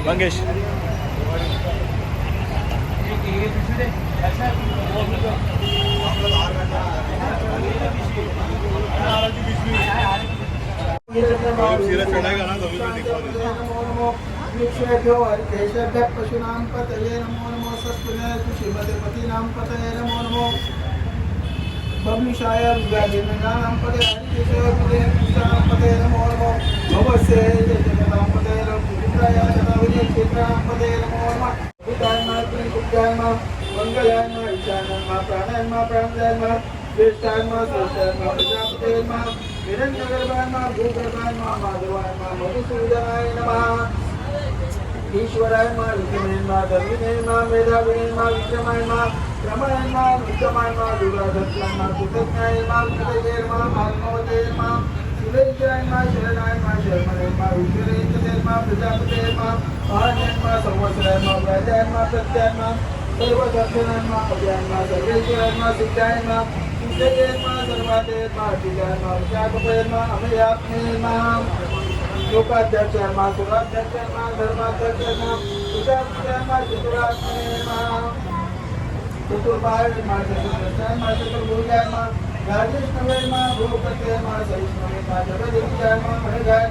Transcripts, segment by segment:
मंगेश पशुनां पतये नमो नमो सस्विनाय श्रीमतीपतीनां पतये नमो नमो बब्लुशाय विद्याधीनां पतये हरिकेशवाय पतये नमो नमो भवस्य जगतां पतये पुत्राय जनावली क्षेत्रां पतये नमो नमः विदाय मंगलाय ईशानाय प्राणाय प्राणदाय श्रेष्ठाय प्रजापते हिरण्यगर्भाय भूगर्भाय माधवाय मधुसूदनाय नमः ईश्वराय विक्रमाय धर्मिनाय मेधाविनाय विक्रमाय क्रमाय विक्रमाय दुर्गाधत्याय कृतज्ञाय कृतज्ञाय आत्मवते सुरेन्द्राय शरणाय शर्मणे विश्वरेन्द्राय प्रजापते महाजन्य संवत्सराय व्याजाय प्रत्याय सर्वदर्शनाय अभयाय सर्वेश्वराय सिद्धाय सिद्धये सर्वादे अटिलाय विशाखपये अमयात्मे लोकाध्यक्षाय सुराध्यक्षाय धर्माध्यक्षाय सुजाध्याय चतुरात्मने चतुर्भाय चतुर्दशाय चतुर्भुजाय राजेशनवे भूपते सहिष्णवे जगदेवीजाय मणिगाय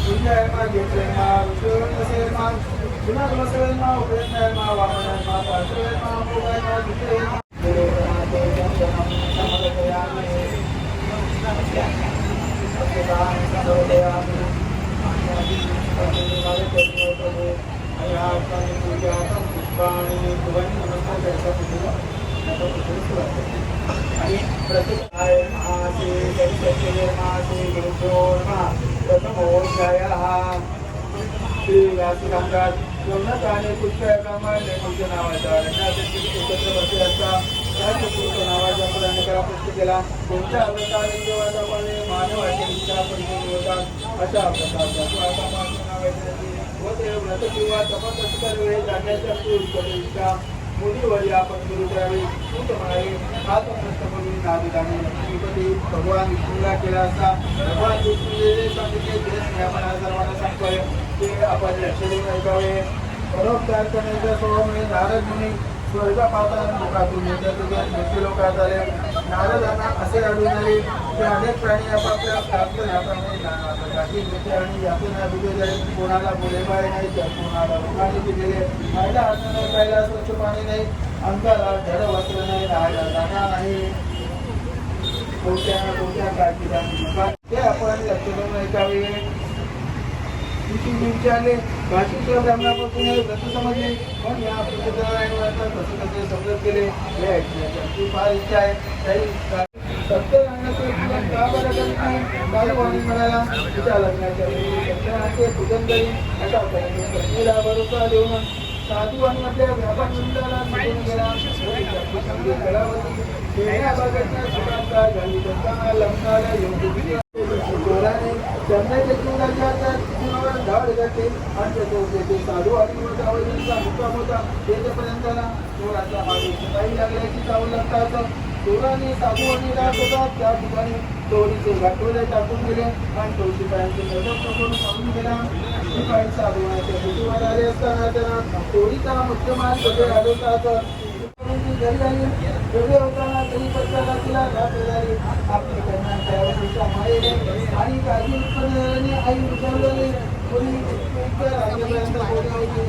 विजयाय गेत्रे विश्वसे गुणवसे उपेन्द्राय वामनाय पार्श्वे भोगाय विजय भगवान विष्णूला केला असता भगवान विष्णूने सांगितले सर्वांना सांगतोय की आपण लक्ष देऊन ऐकावे परोपकार करण्याच्या स्वभावामुळे नारद मुनी स्वर्ग पाहताना लोकातून मृत्यू लोकात आले नारदांना असे आढळून आले की अनेक प्राणी आपापल्या प्राप्त आणि यातून कोणाला बोलेबाय नाही तर कोणाला लोकांनी दिलेले खायला अन्न नाही प्यायला स्वच्छ पाणी नाही अंगाला जड वस्त्र नाही राहायला जागा नाही कोणत्या काळजी आपण लक्ष देऊन ऐकावे विचारले काशीच्या ब्राह्मणापासून व्रत समजले पण या कसं कसे समजत गेले हे ऐकण्याची फार इच्छा आहे काही सत्यनारायणाचे का बरं करीत नाही बालवाणी म्हणाला तिच्या लग्नाच्या वेळी सत्यनारायणाचे पूजन करी अशा पत्नीला भरोसा देऊन साधू आणि आपल्या व्यापार वृंदाला निघून गेला गळावरती सुखांता झाली त्यांना लग्नाला योग्य चंद्राच्या जीवनाच्या धाड जाते आणि साधू आणि मुक्काम होता तेपर्यंत चोराचा काही लागल्याची चावल लागतात चोराने साधू आणि राहत होता त्या ठिकाणी चोरीचे गाठोडे टाकून गेले आणि तो शिपायांचे मदत करून सांगून गेला शिपाई साधूच्या बुद्धीवर आले असताना त्यांना चोरीचा मुख्यमान कसे आढळतात वेगळे होताना तरी पक्षाला तिला झाली आपली कन्या त्यावेळेच्या मायेने आणि काही उत्पन्नाने आई विचारलेले कोणी राज्यापर्यंत पोहोचवली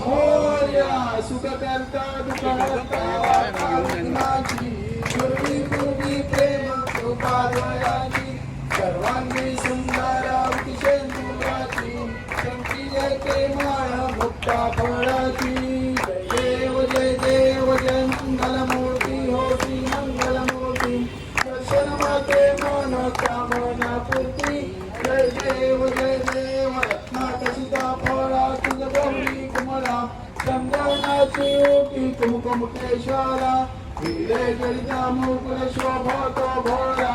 मोरया सुख करता दुःख हरता नाची पूर्वी पूर्वी प्रेम कृपा द्वयाची सर्वांगी सुंदर अतिशेंदुराची शंकी जयते माळ मुक्ता फळाची जय देव जय मंगलमूर्ती हो श्री मंगलमूर्ती दर्शन माते मन कामना पूर्ती जय देव रत्नाथ सीता फळा तुझ गौरी कुमरा चंदनाची ओटी कुमकुमकेश्वरा हिरे जडिता मुकुल शोभतो भोळा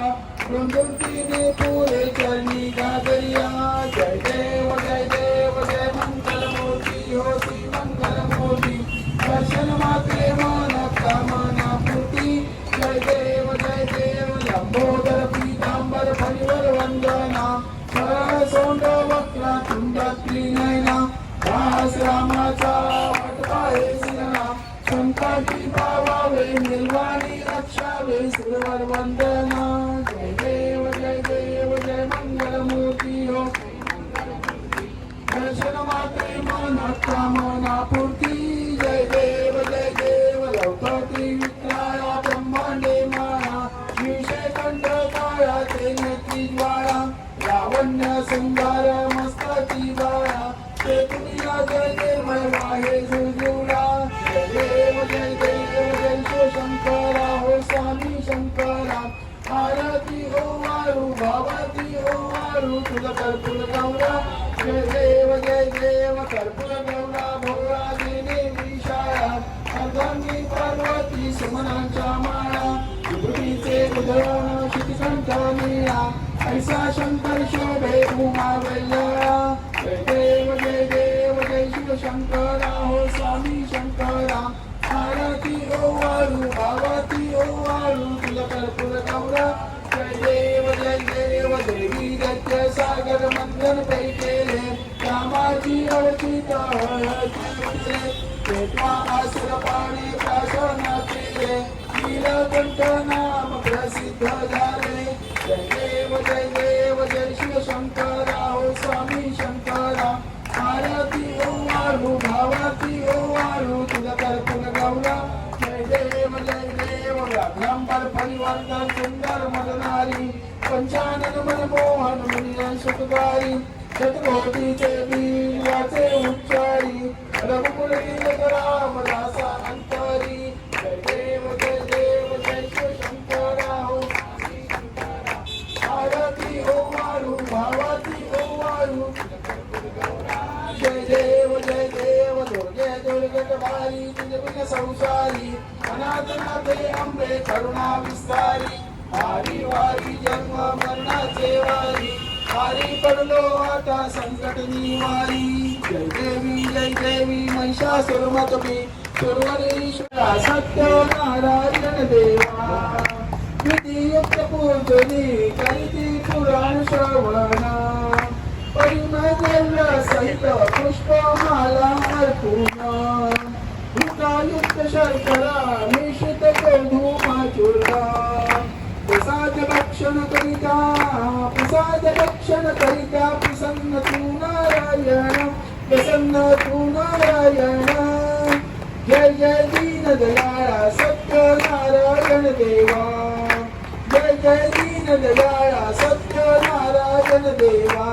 वृंदुकीने पुरे चरणी गादरिया जय देव जय मंगलमूर्ती हो श्री मंगलमूर्ती दर्शन मात्रे मन कामना पूर्ती जय देव लंबोदर पीतांबर परिवर वंदना सरळ सोंड वक्र तुंडातली नयना दास रामाचा वटवाहे सिंहा संकटी पावावे निर्वाणी रक्षावे सुरवर वंदना जय देव जय मंगलमूर्ती हो दर्शन मात्रे मन कामना पूर्ती जय देव लौकती विक्राया ब्रह्मांडे माया विषय कंठ काळा ते नेत्री ज्वाळा लावण्य सुंदर मस्तकी बाळा ते दुनिया जय देवमय वाहे जुजुळा जय देव शंकरा हो स्वामी शंकरा आरती हो वारू भावती हो वारू तुझ कर्पूर गौरा जय देव कर्पूर गौरा भोळा देने विशाळा अर्धांगी पार्वती सुमनांच्या माळा विभूतीचे उदयन शितिकंठ नीळा ऐसा शंकर शोभे उमा वैया जय देव शिव शंकरा हो स्वामी शंकरा आरती ओ वारू भावती ओ वारू तुझ कर्पूर गौरा जय देव देवी दत्त सागर मंथन पै केले कामाची अवचित तेव्हा आसुर पाणी प्राशना केले नीलकंठ नाम प्रसिद्ध झाले जय देव शिव शंकरा हो स्वामी शंकरा आरती ओ वारू भावती ओ वारू तुझ कर्पूर गौरा जय देव व्याघ्रांबर परिवर्तन सुंदर मदनारी पंचानन मनमोहन मुनियन सुखकारी शतकोटीचे बीज वाचे उच्चारी रघुकुल राम दासा अंतरी जय देव शिव शंकरा हो आरती ओ वारू भावती ओ वारू जय देव दुर्गे भारी तुझ बिन संसारी अनाथनाथे अंबे करुणा विस्तारी वारी वारी जन्म मरणाचे वारी वारी पडलो आता संकट निवारी जय देवी महिषासुरमर्दिनी सुरवरीश्वरा सत्यनारायण देवा विधियुक्त पूजनी करीती पुराण श्रवणा परिमल सहित पुष्पमाला अर्पुना भूतायुक्त शर्करा मिश्रित धूमाचूर्णा प्रसाद भक्षण करिता प्रसन्न तू नारायण जय दीन दयाळा सत्यनारायण देवा जय दीन दयाळा सत्यनारायण देवा